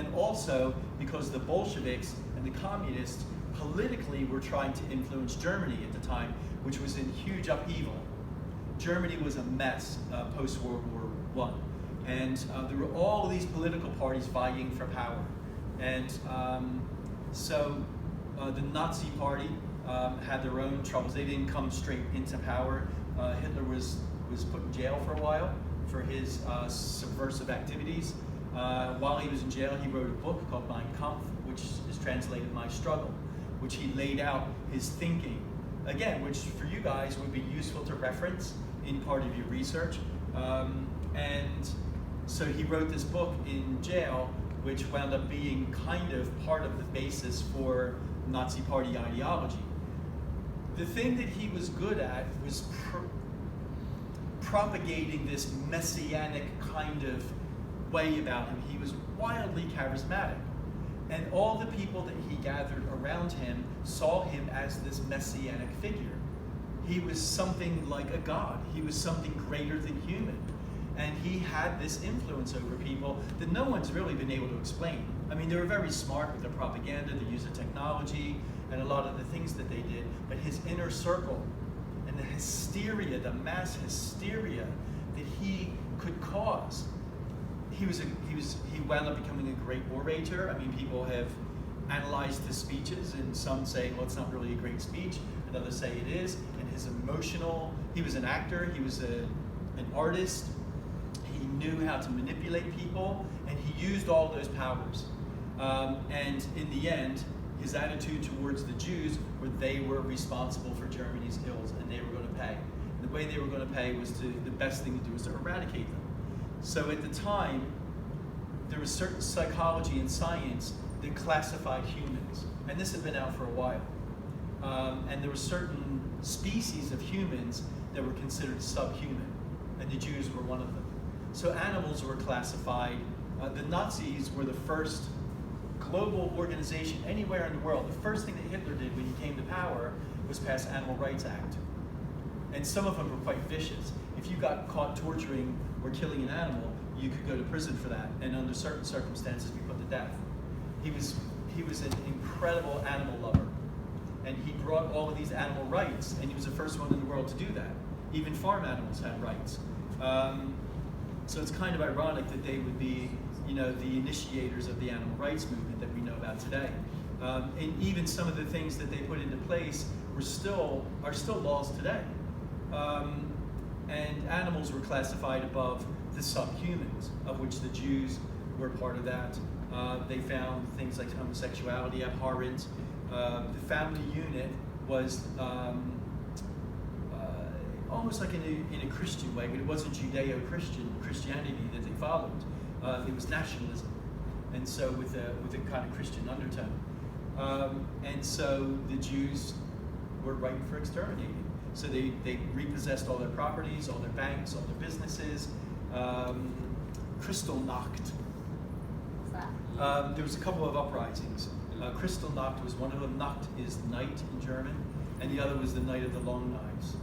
and also because the Bolsheviks and the communists politically were trying to influence Germany at the time, which was in huge upheaval. Germany was a mess post-World War I. And there were all of these political parties vying for power. And so the Nazi Party had their own troubles. They didn't come straight into power. Hitler was put in jail for a while for his subversive activities. While he was in jail, he wrote a book called Mein Kampf, which is translated My Struggle, which he laid out his thinking. Again, which for you guys would be useful to reference in part of your research. And so he wrote this book in jail, which wound up being kind of part of the basis for Nazi Party ideology. The thing that he was good at was propagating this messianic kind of way about him. He was wildly charismatic. And all the people that he gathered around him saw him as this messianic figure. He was something like a god. He was something greater than human. And he had this influence over people that no one's really been able to explain. I mean, they were very smart with their propaganda, the use of technology, and a lot of the things that they did, but his inner circle and the hysteria, the mass hysteria that he could cause, he wound up becoming a great orator. I mean, people have analyzed his speeches, and some say, well, it's not really a great speech, and others say it is. And his emotional, he was an actor, he was an artist, he knew how to manipulate people, and he used all those powers. And in the end, his attitude towards the Jews were they were responsible for Germany's ills, and they were going to pay. And the way they were going to pay was the best thing to do was to eradicate them. So at the time, there was certain psychology and science that classified humans, and this had been out for a while. And there were certain species of humans that were considered subhuman, and the Jews were one of them. So animals were classified. The Nazis were the first global organization anywhere in the world. The first thing that Hitler did when he came to power was pass Animal Rights Act. And some of them were quite vicious. If you got caught torturing or killing an animal, you could go to prison for that, and under certain circumstances be put to death. He was an incredible animal lover, and he brought all of these animal rights, and he was the first one in the world to do that. Even farm animals had rights. So it's kind of ironic that they would be, the initiators of the animal rights movement that we know about today. And even some of the things that they put into place are still laws today. And animals were classified above the subhumans, of which the Jews were part of that. They found things like homosexuality abhorrent. The family unit was almost like in a Christian way, but it wasn't Christianity that they followed. It was nationalism, and so with a kind of Christian undertone. And so the Jews were ripe for exterminating. So they repossessed all their properties, all their banks, all their businesses. Kristallnacht. There was a couple of uprisings. Kristallnacht was one of them. Nacht is night in German, and the other was the Night of the Long Knives.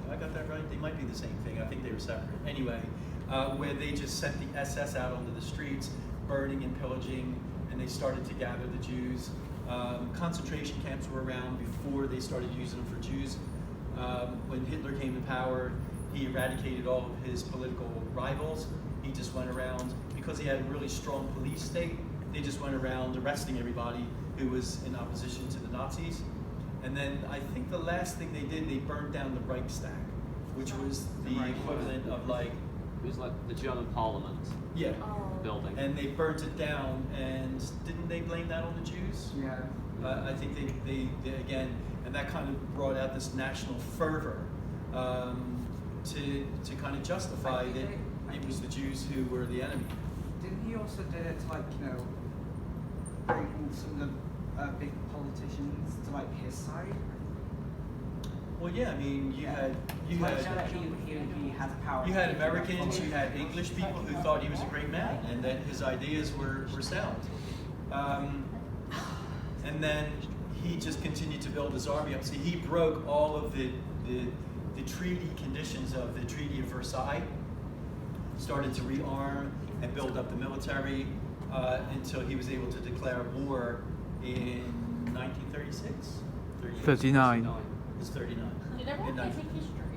I got that right? They might be the same thing. I think they were separate. Anyway, where they just sent the SS out onto the streets, burning and pillaging, and they started to gather the Jews. Concentration camps were around before they started using them for Jews. When Hitler came to power, he eradicated all of his political rivals. He just went around, because he had a really strong police state, they just went around arresting everybody who was in opposition to the Nazis. And then I think the last thing they did, they burned down the Reichstag, which was the equivalent of like... It was like the German Parliament building. And they burnt it down, and didn't they blame that on the Jews? Yeah. I think they again, and that kind of brought out this national fervor to kind of justify that it was the Jews who were the enemy. Didn't he also do it to bring some of the big politicians to his side? Well, yeah, I mean, you had he has power. You had Americans, you had English people who thought he was a great man and that his ideas were sound. And then he just continued to build his army up. See, he broke all of the treaty conditions of the Treaty of Versailles, started to rearm and build up the military, until he was able to declare war in 1936? 39. It's 39. Did everyone In take 19 history?